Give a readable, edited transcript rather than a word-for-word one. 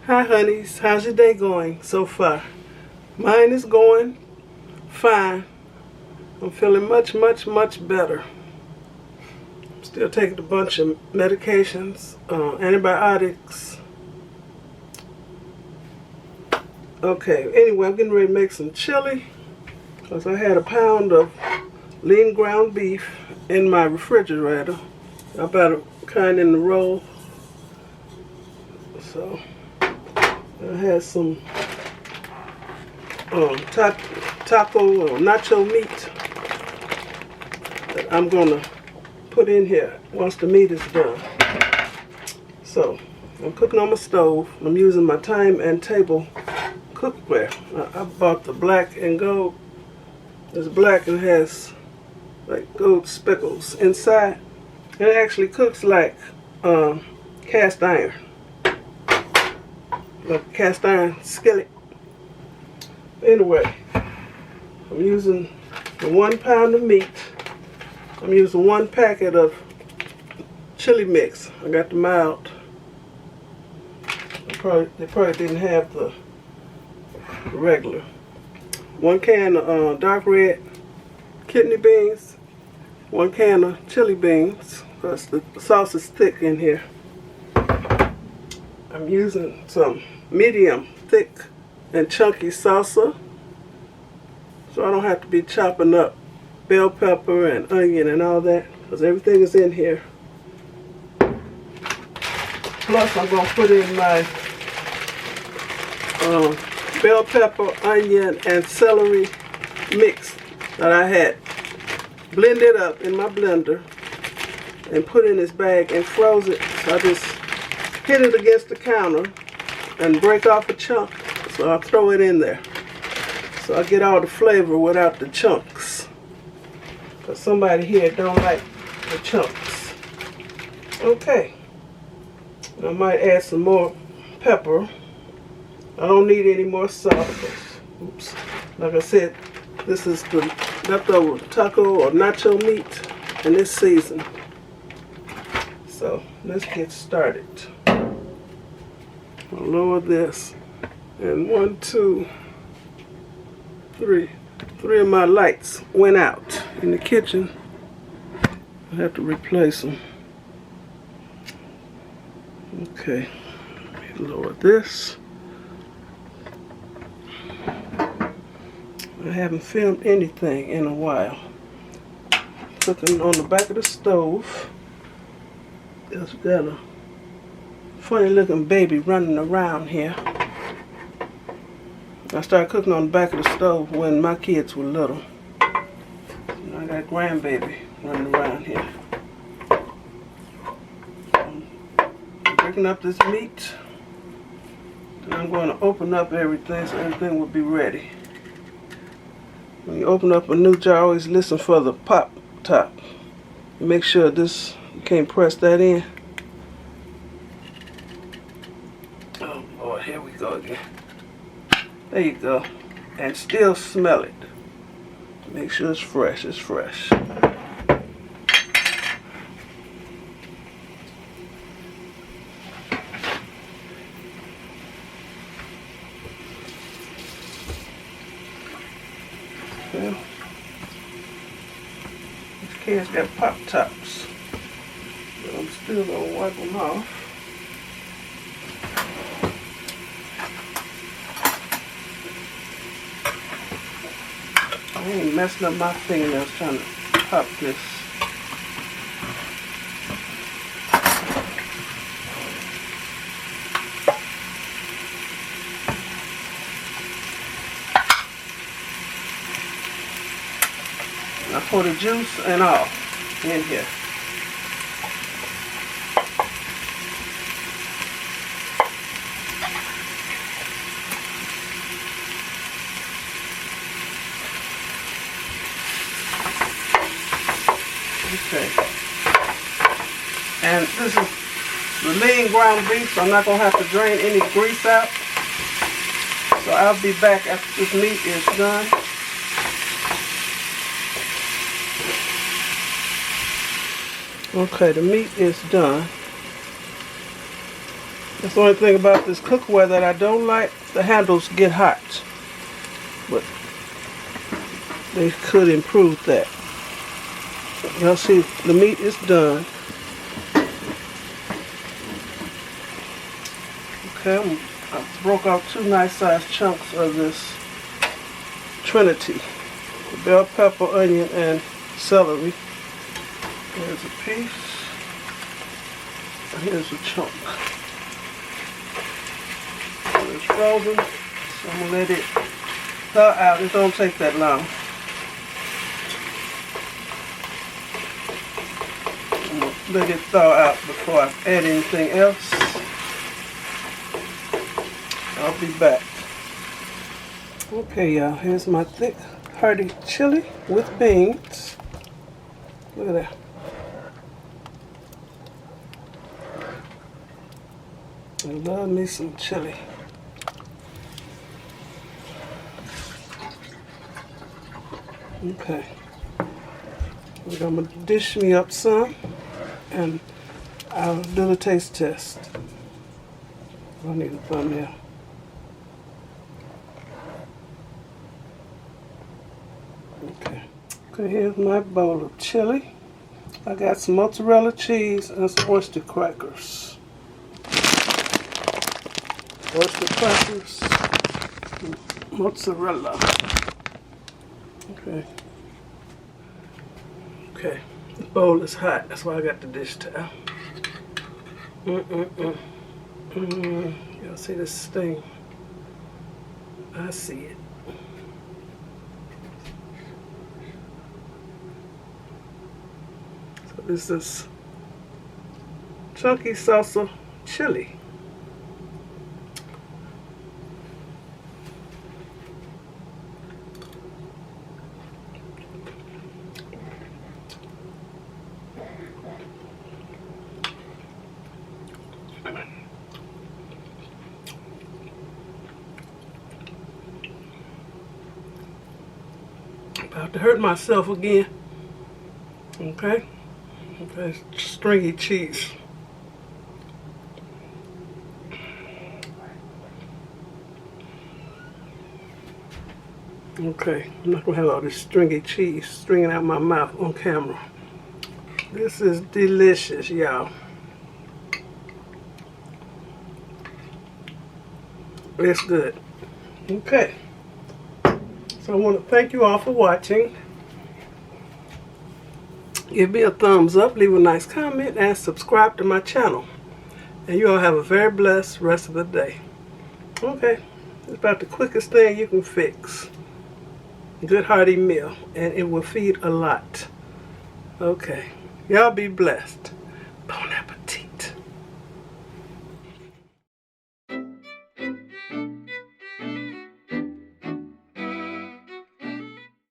Hi honeys, how's your day going so far? Mine is going fine. I'm feeling much better. Still taking a bunch of medications, antibiotics. Okay, anyway, I'm getting ready to make some chili because I had a pound of lean ground beef in my refrigerator. I bought a kind in the roll. So I had some taco or nacho meat that I'm gonna put in here once the meat is done. So I'm cooking on my stove. I'm using my Thyme and table cookware. I bought the black and gold. It's black and has like gold speckles inside. It actually cooks like cast iron. Like a cast iron skillet. Anyway, I'm using the 1 pound of meat. I'm using 1 packet of chili mix. I got the mild. They probably didn't have the regular. 1 can of dark red kidney beans. 1 can of chili beans, because the sauce is thick in here. I'm using some medium thick and chunky salsa, so I don't have to be chopping up bell pepper and onion and all that, because everything is in here. Plus I'm going to put in my bell pepper, onion, and celery mix that I had blended up in my blender and put in this bag and froze it. So I just hit it against the counter and break off a chunk, so I'll throw it in there so I get all the flavor without the chunks, because somebody here don't like the chunks. Okay, I might add some more pepper. I don't need any more salt. Oops. Like I said, this is the leftover taco or nacho meat and it's seasoned. So let's get started. I'll lower this. And 1, 2, 3. 3 of my lights went out in the kitchen. I have to replace them. Okay, let me lower this. I haven't filmed anything in a while. Cooking on the back of the stove. Just got a funny looking baby running around here. I started cooking on the back of the stove when my kids were little. And I got a grandbaby running around here. I'm breaking up this meat. And I'm going to open up everything so everything will be ready. When you open up a new jar, always listen for the pop top. Make sure this, you can't press that in. Oh Lord, here we go again. There you go. And still smell it. Make sure it's fresh, it's fresh. Well, these cans got pop tops, but I'm still gonna wipe them off. I ain't messing up my fingernails trying to pop this. I pour the juice and all in here. Okay. And this is the lean ground beef, so I'm not going to have to drain any grease out. So I'll be back after this meat is done. Okay, the meat is done. That's the only thing about this cookware that I don't like. The handles get hot. But they could improve that. Y'all see, the meat is done. Okay, I broke out 2 nice sized chunks of this Trinity. Bell pepper, onion, and celery. There's a piece. Here's a chunk. It's frozen, so I'm going to let it thaw out. It don't take that long. I'm going to let it thaw out before I add anything else. I'll be back. Okay, y'all, here's my thick, hearty chili with beans. Look at that. I love me some chili. Okay. I'm going to dish me up some, and I'll do the taste test. I need a thumbnail. Okay, here's my bowl of chili. I got some mozzarella cheese and some oyster crackers. Oyster crackers, mozzarella. Okay. Okay, the bowl is hot. That's why I got the dish towel. Y'all see this thing? I see it. So this is chunky salsa chili. About to hurt myself again. Okay. Okay, stringy cheese. Okay, I'm not gonna have all this stringy cheese stringing out my mouth on camera. This is delicious, y'all. It's good. Okay. So I want to thank you all for watching. Give me a thumbs up, leave a nice comment, and subscribe to my channel. And you all have a very blessed rest of the day. Okay. It's about the quickest thing you can fix. Good hearty meal, and it will feed a lot. Okay. Y'all be blessed. Bon appetit.